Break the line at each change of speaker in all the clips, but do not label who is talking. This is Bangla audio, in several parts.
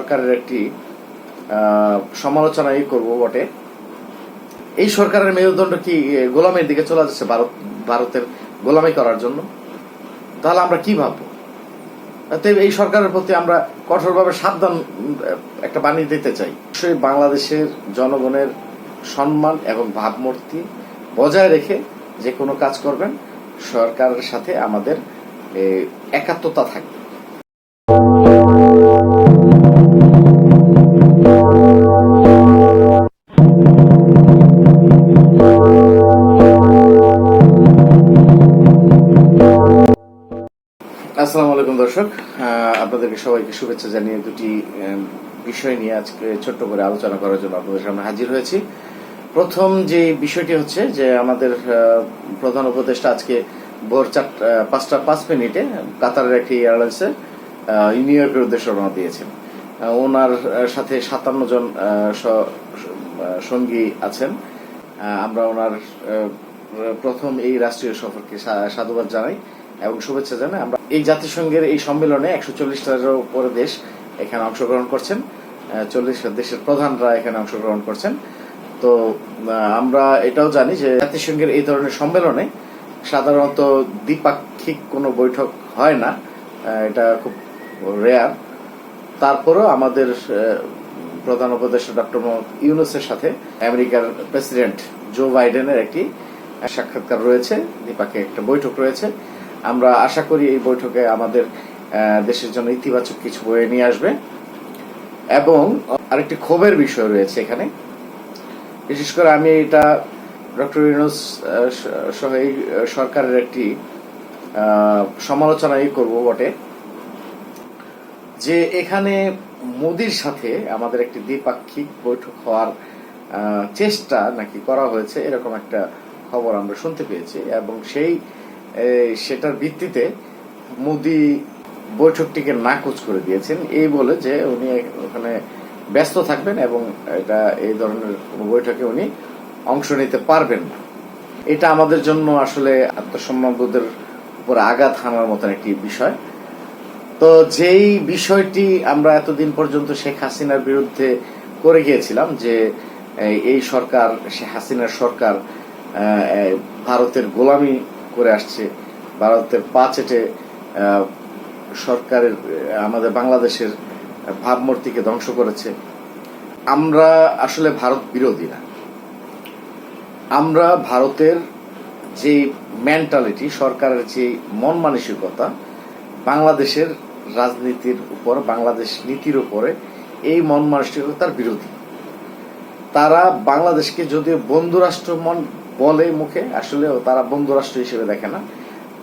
সরকারের একটি সমালোচনাই করব বটে। এই সরকারের মেরুদণ্ড কি গোলামের দিকে চলে যাচ্ছে, ভারতের গোলামি করার জন্য? তাহলে আমরা কি ভাববো? এই সরকারের প্রতি আমরা কঠোরভাবে সাবধান একটা বাণী দিতে চাই। অবশ্যই বাংলাদেশের জনগণের সম্মান এবং ভাবমূর্তি বজায় রেখে যে কোনো কাজ করবেন, সরকারের সাথে আমাদের একাত্মতা থাকবে। আসসালামু আলাইকুম দর্শক, আপনাদেরকে সবাইকে শুভেচ্ছা জানিয়ে দুটি বিষয় নিয়ে আজকে ছোট্ট করে আলোচনা করার জন্য আপনাদের সামনে হাজির হয়েছি। প্রথম যে বিষয়টি হচ্ছে যে আমাদের প্রধান উপদেষ্টা আজকে ভোর 5:05 কাতারের একটি এয়ারলাইন্সে নিউ ইয়র্কের উদ্দেশ্যে রওনা দিয়েছেন। ওনার সাথে 57 জন সঙ্গী আছেন। আমরা ওনার প্রথম এই রাষ্ট্রীয় সফরকে সাধুবাদ জানাই এবং শুভেচ্ছা জানাই। আমরা এই জাতিসংঘের এই সম্মেলনে 140টারও উপরে দেশ এখানে অংশগ্রহণ করছেন, 40 দেশের প্রধানরা এখানে অংশগ্রহণ করছেন। তো আমরা এটাও জানি যে জাতিসংঘের এই ধরনের সম্মেলনে সাধারণত দ্বিপাক্ষিক কোনো বৈঠক হয় না, এটা খুব রেয়ার। তারপরেও আমাদের প্রধান উপদেষ্টা ডক্টর মোহাম্মদ ইউনূসের সাথে আমেরিকার প্রেসিডেন্ট জো বাইডেনের একটি সাক্ষাৎকার রয়েছে, দ্বিপাক্ষিক একটা বৈঠক রয়েছে। আমরা আশা করি এই বৈঠকে আমাদের দেশের জন্য ইতিবাচক কিছু বয়ে নিয়ে আসবে। এবং আরেকটি ক্ষোভের বিষয় রয়েছে এখানে, বিশেষ করে আমি এটা ডক্টর ইউনূস সহ এই সরকারের একটি সমালোচনাই করব বটে, যে এখানে মোদির সাথে আমাদের একটি দ্বিপাক্ষিক বৈঠক হওয়ার চেষ্টা নাকি করা হয়েছে, এরকম একটা খবর আমরা শুনতে পেয়েছি। এবং সেটার ভিত্তিতে মোদি বৈঠকটিকে নাকচ করে দিয়েছেন, এই বলে যে উনি ওখানে ব্যস্ত থাকবেন এবং এই ধরনের বৈঠকে উনি অংশ নিতে পারবেন না। এটা আমাদের জন্য আসলে আত্মসম্মানবোধের উপর আঘাত হানার মতন একটি বিষয়। তো যেই বিষয়টি আমরা এতদিন পর্যন্ত শেখ হাসিনার বিরুদ্ধে করে গিয়েছিলাম, যে এই সরকার, শেখ হাসিনার সরকার ভারতের গোলামি করে আসছে, ভারতের পা চেটে সরকারের আমাদের বাংলাদেশের ভাবমূর্তিকে ধ্বংস করেছে। আমরা আসলে ভারত বিরোধী না, আমরা ভারতের যে মেন্টালিটি, সরকারের যে মন মানসিকতা বাংলাদেশের রাজনীতির উপর, বাংলাদেশ নীতির উপরে, এই মন মানসিকতার বিরোধী। তারা বাংলাদেশকে যদিও বন্ধুরাষ্ট্র বলে মুখে, আসলেও তারা বন্ধুরাষ্ট্র হিসেবে দেখে না।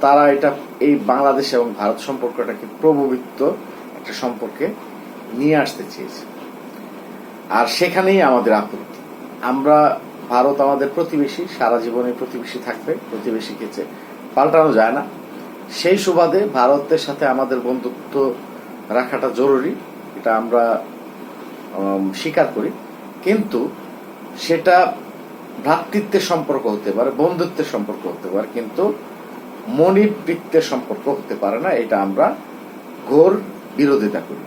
তারা এটা এই বাংলাদেশ এবং ভারত সম্পর্কটাকে প্রভাবিত একটা সম্পর্কে নিয়ে আসতে চেয়েছে, আর সেখানেই আমাদের আপত্তি। ভারত আমাদের প্রতিবেশী, সারা জীবনে প্রতিবেশী থাকবে, প্রতিবেশীকে পাল্টানো যায় না। সেই সুবাদে ভারতের সাথে আমাদের বন্ধুত্ব রাখাটা জরুরি, এটা আমরা স্বীকার করি। কিন্তু সেটা ভ্রাতৃত্বের সম্পর্ক হতে পারে, বন্ধুত্বের সম্পর্ক হতে পারে, কিন্তু মনিবৃত্তের সম্পর্ক হতে পারে না। এটা আমরা ঘোর বিরোধিতা করি।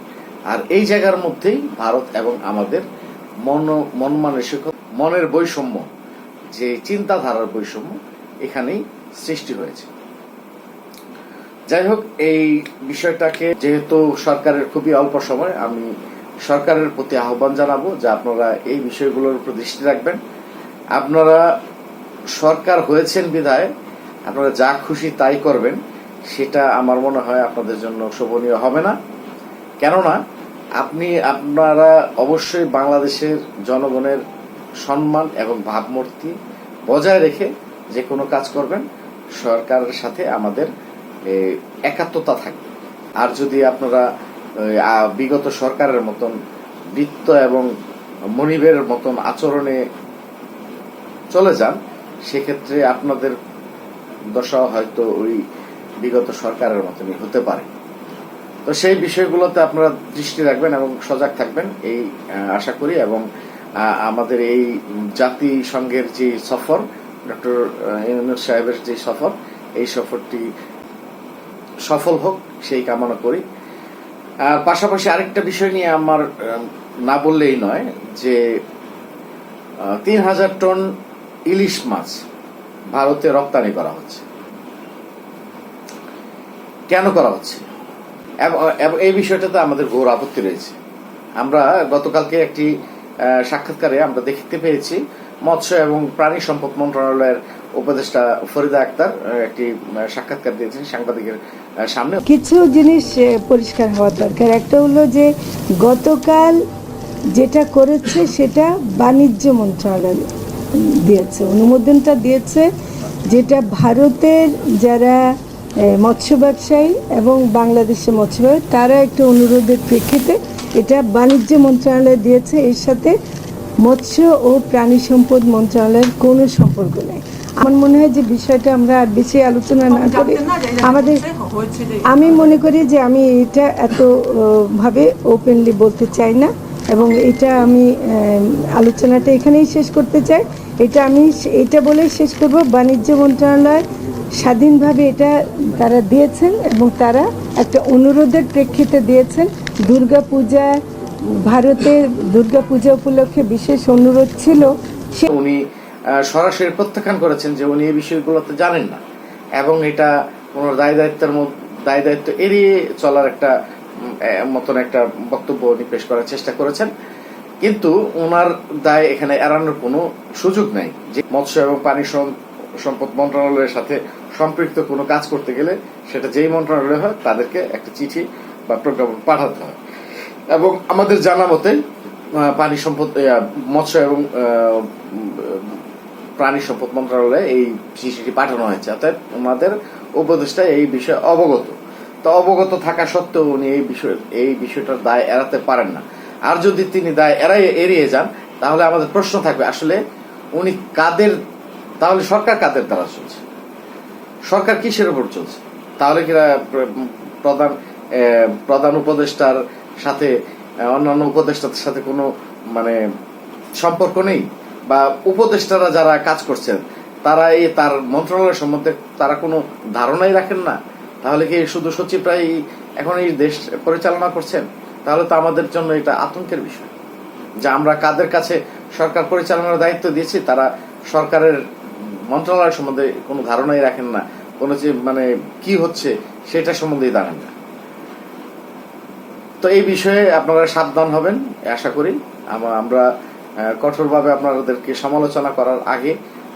আর এই জায়গার মধ্যেই ভারত এবং আমাদের মন মানসিকতা, মনের বৈষম্য, যে চিন্তাধারার বৈষম্য, এখানেই সৃষ্টি হয়েছে। যাই হোক, এই বিষয়টাকে যেহেতু সরকারের খুবই অল্প সময়, আমি সরকারের প্রতি আহ্বান জানাবো যে আপনারা এই বিষয়গুলোর উপর দৃষ্টি রাখবেন। আপনারা সরকার হয়েছেন বিধায় আপনারা যা খুশি তাই করবেন, সেটা আমার মনে হয় আপনাদের জন্য শোভনীয় হবে না। কেননা আপনারা অবশ্যই বাংলাদেশের জনগণের সম্মান এবং ভাবমূর্তি বজায় রেখে যে কোনো কাজ করবেন, সরকারের সাথে আমাদের একাত্মতা থাকবে। আর যদি আপনারা বিগত সরকারের মতন বৃত্ত এবং মনিবের মতন আচরণে চলে যান, সেক্ষেত্রে আপনাদের দশা হয়তো ওই বিগত সরকারের মতনই হতে পারে। তো সেই বিষয়গুলোতে আপনারা দৃষ্টি রাখবেন এবং সজাগ থাকবেন, এই আশা করি। এবং আমাদের এই জাতিসংঘের যে সফর, ডক্টর ইউনূস সাহেবের যে সফর, এই সফরটি সফল হোক সেই কামনা করি। আর পাশাপাশি আরেকটা বিষয় নিয়ে আমার না বললেই নয় যে ৩,০০০ টন ইলিশ মাছ ভারতে রপ্তানি করা হচ্ছে। কেন করা হচ্ছে এবং এই বিষয়টাতে আমাদের ঘোর আপত্তি রয়েছে। আমরা গতকালকে একটি সাক্ষাৎকারে আমরা দেখতে পেয়েছি মৎস্য এবং প্রাণী সম্পদ মন্ত্রণালয়ের উপদেষ্টা ফরিদা আক্তার একটি সাক্ষাৎকার দিয়েছেন সাংবাদিকের সামনে।
কিছু জিনিস পরিষ্কার হওয়া দরকার। একটা হলো যে গতকাল যেটা করেছে সেটা বাণিজ্য মন্ত্রণালয় দিয়েছে, অনুমোদনটা দিয়েছে, যেটা ভারতের যারা মৎস্য ব্যবসায়ী এবং বাংলাদেশের মৎস্য ব্যবসায়ী তারা একটা অনুরোধের প্রেক্ষিতে এটা বাণিজ্য মন্ত্রণালয় দিয়েছে। এর সাথে মৎস্য ও প্রাণী সম্পদ মন্ত্রণালয়ের কোনো সম্পর্ক নেই। আমার মনে হয় যে বিষয়টা আমরা আর বেশি আলোচনা না করে আমাদের, আমি মনে করি যে আমি এটা এত ভাবে ওপেনলি বলতে চাই না এবং এটা আমি আলোচনাটা এখানেই শেষ করতে চাই। এটা বলেই শেষ করব, বাণিজ্য মন্ত্রণালয় স্বাধীনভাবে এটা তারা দিয়েছেন এবং তারা একটা অনুরোধের প্রেক্ষিতে দিয়েছেন। দুর্গাপূজা, ভারতের দুর্গাপূজা উপলক্ষে বিশেষ অনুরোধ ছিল।
উনি সরাসরি প্রত্যাখ্যান করেছেন যে উনি এই বিষয়গুলোতে জানেন না এবং এটা কোনো দায় দায়িত্ব এড়িয়ে চলার একটা মতন একটা বক্তব্য উনি পেশ করার চেষ্টা করেছেন। কিন্তু ওনার দায় এখানে এড়ানোর কোনো সুযোগ নাই। যে মৎস্য এবং পানি সম্পদ মন্ত্রণালয়ের সাথে সম্পৃক্ত কোনো কাজ করতে গেলে সেটা যেই মন্ত্রণালয় হয় তাদেরকে একটা চিঠি বা প্রজ্ঞাপন পাঠাতে হয় এবং আমাদের জানা মতে পানি সম্পদ, মৎস্য এবং প্রাণী সম্পদ মন্ত্রণালয়ে এই চিঠিটি পাঠানো হয়েছে। অর্থাৎ ওনাদের উপদেষ্টা এই বিষয়ে অবগত। তো অবগত থাকা সত্ত্বেও উনি এই বিষয়টার দায় এড়াতে পারেন না। আর যদি তিনি দায় এড়িয়ে যান তাহলে আমাদের প্রশ্ন থাকবে আসলে উনি তাহলে সরকার কাদের দ্বারা চলছে, সরকার কিসের উপর চলছে? তাহলে কি প্রধান উপদেষ্টার সাথে অন্যান্য উপদেষ্টাদের সাথে কোনো সম্পর্ক নেই? বা উপদেষ্টারা যারা কাজ করছেন তারা তার মন্ত্রণালয় সম্বন্ধে তারা কোনো ধারণাই রাখেন না? তাহলে কি শুধু সচিবরাই এখন এই দেশ পরিচালনা করছেন? তাহলে তো আমাদের জন্য এটা আতঙ্কের বিষয় যে আমরা কাদের কাছে সরকার পরিচালনার দায়িত্ব দিয়েছি তারা সরকারের মন্ত্রণালয় সম্বন্ধে কোনো ধারণাই রাখেন না, কোনো যে কি হচ্ছে সেটা সম্বন্ধেই জানেন না। তো এই বিষয়ে আপনারা সাবধান হবেন আশা করি। আমরা কঠোরভাবে আপনাদেরকে সমালোচনা করার আগে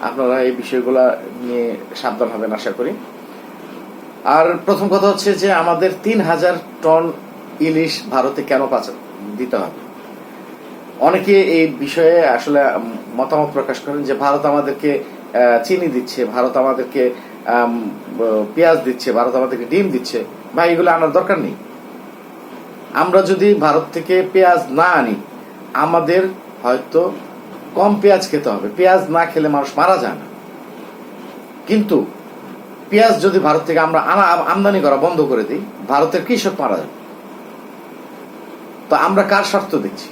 আপনারা এই বিষয়গুলো নিয়ে সাবধান হবেন আশা করি। আর প্রথম কথা হচ্ছে যে আমাদের ৩,০০০ টন ইলিশ ভারতে কেন দিতে হবে? অনেকে এই বিষয়ে আসলে মতামত প্রকাশ করেন যে ভারত আমাদেরকে চিনি দিচ্ছে, ভারত আমাদেরকে পেঁয়াজ দিচ্ছে, ভারত আমাদেরকে ডিম দিচ্ছে। ভাই, এগুলো আনার দরকার নেই। আমরা যদি ভারত থেকে পেঁয়াজ না আনি আমাদের হয়তো কম পেঁয়াজ খেতে হবে। পেঁয়াজ না খেলে মানুষ মারা যায় না, কিন্তু পেঁয়াজ যদি ভারত থেকে আমরা আমদানি করা বন্ধ করে দিই ভারতের কৃষক মারা যাবে। তো আমরা কার স্বার্থ দেখছি?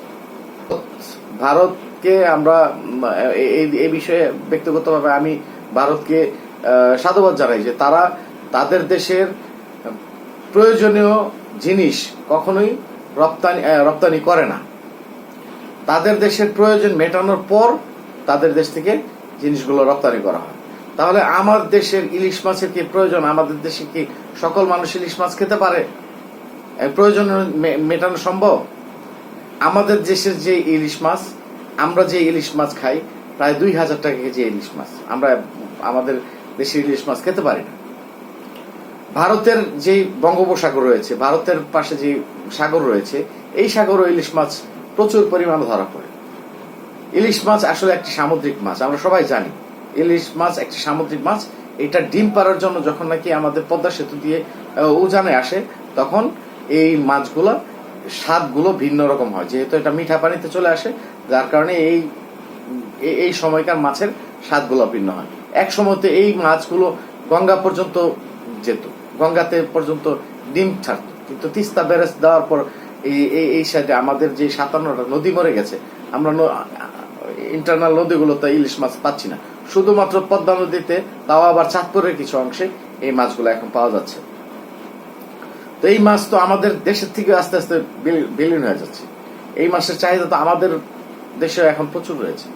ভারতকে আমরা এই বিষয়ে ব্যক্তিগতভাবে আমি ভারতকে সাধুবাদ জানাই যে তারা তাদের দেশের প্রয়োজনীয় জিনিস কখনোই রপ্তানি করে না। তাদের দেশের প্রয়োজন মেটানোর পর তাদের দেশ থেকে জিনিসগুলো রপ্তানি করা হয়। তাহলে আমার দেশের ইলিশ মাছের কি প্রয়োজন? আমাদের দেশে কি সকল মানুষ ইলিশ মাছ খেতে পারে? প্রয়োজন মেটানো সম্ভব? আমাদের দেশের যে ইলিশ মাছ, আমরা যে ইলিশ মাছ খাই প্রায় ২,০০০ টাকা কেজি ইলিশ মাছ, আমরা আমাদের দেশের ইলিশ মাছ খেতে পারি না। ভারতের যে বঙ্গোপসাগর রয়েছে, ভারতের পাশে যে সাগর রয়েছে, এই সাগর ইলিশ মাছ প্রচুর পরিমাণে ধরা পড়ে। ইলিশ মাছ আসলে একটি সামুদ্রিক মাছ, আমরা সবাই জানি ইলিশ মাছ একটি সামুদ্রিক মাছ। এটা ডিম পাড়ার জন্য যখন নাকি আমাদের পদ্মা সেতু দিয়ে উজানে আসে তখন এই মাছগুলো স্বাদগুলো ভিন্ন রকম হয়, যেহেতু এটা মিঠা পানিতে চলে আসে, যার কারণে এই সময়কার মাছের স্বাদগুলো ভিন্ন হয়। এক সময়তে এই মাছগুলো গঙ্গা পর্যন্ত যেত, গঙ্গাতে পর্যন্ত ডিম ছাড়ত, কিন্তু তিস্তা ব্যারেজ দেওয়ার পর এই সাইডে আমাদের যে ৫৭টা নদী মরে গেছে, আমরা ইন্টারনাল নদীগুলোতে ইলিশ মাছ পাচ্ছি না। শুধুমাত্র পদ্মা নদীতে, তাও আবার চাঁদপুরের কিছু অংশে এই মাছগুলো এখন পাওয়া যাচ্ছে। তো তো এই মাছ তো আমাদের দেশের থেকে আস্তে আস্তে বিলীন হয়ে যাচ্ছে। এই মাছের চাহিদা তো আমাদের দেশে এখন প্রচুর রয়েছে।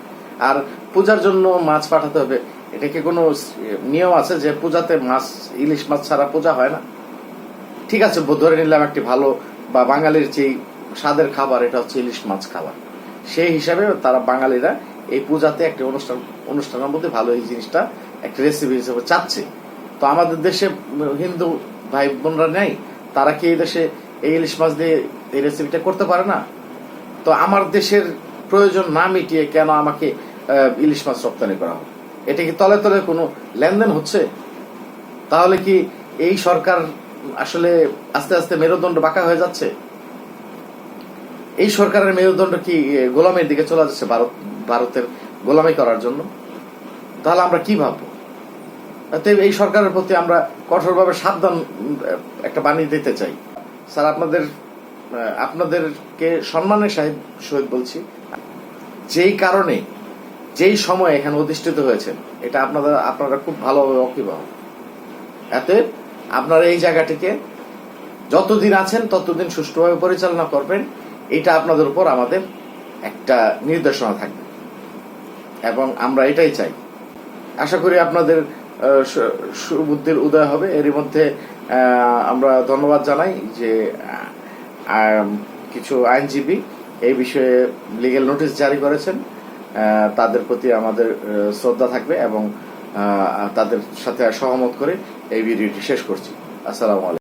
আর পূজার জন্য মাছ পাঠাতে হবে, এটা কি কোনো নিয়ম আছে যে পূজাতে মাছ, ইলিশ মাছ ছাড়া পূজা হয় না? ঠিক আছে, ধরে নিলাম একটি ভালো বা বাঙালির যে স্বাদের খাবার এটা হচ্ছে ইলিশ মাছ খাবার, সেই হিসাবে তারা বাঙালিরা এই পূজাতে একটি অনুষ্ঠানের মধ্যে ভালো এই জিনিসটা একটা রেসিপি হিসেবে চাচ্ছে। তো আমাদের দেশে হিন্দু ভাই বোনরা নেই, তারা কি এই দেশে এই ইলিশ মাছ দিয়ে এই রেসিপিটা করতে পারে না? তো আমার দেশের প্রয়োজন না মিটিয়ে কেন আমাকে ইলিশ মাছ রপ্তানি করা হবে? এটা কি তলে তলে কোনো লেনদেন হচ্ছে? তাহলে কি এই সরকার আসলে আস্তে আস্তে মেরুদণ্ড বাঁকা হয়ে যাচ্ছে? এই সরকারের মেরুদণ্ড কি গোলামের দিকে চলে যাচ্ছে, ভারতের গোলামি করার জন্য? তাহলে আমরা কি ভাববো? এই সরকারের প্রতি আমরা কঠোরভাবে সাবধান একটা বাণী দিতে চাই। স্যার, আপনাদেরকে সম্মানের সহিত বলছি, যেই কারণে যেই সময় এখানে অধিষ্ঠিত হয়েছেন এটা আপনারা খুব ভালোভাবে অকিবাহ। এতে আপনারা এই জায়গাটিকে যতদিন আছেন ততদিন সুষ্ঠুভাবে পরিচালনা করবেন, এটা আপনাদের উপর আমাদের একটা নির্দেশনা থাকবে এবং আমরা এটাই চাই। আশা করি আপনাদের সুবুদ্ধির উদয় হবে। এরই মধ্যে আমরা ধন্যবাদ জানাই যে কিছু আইনজীবী এই বিষয়ে লিগ্যাল নোটিশ জারি করেছেন, তাদের প্রতি আমাদের শ্রদ্ধা থাকবে এবং তাদের সাথে সহমত করে এই ভিডিওটি শেষ করছি। আসসালামু আলাইকুম।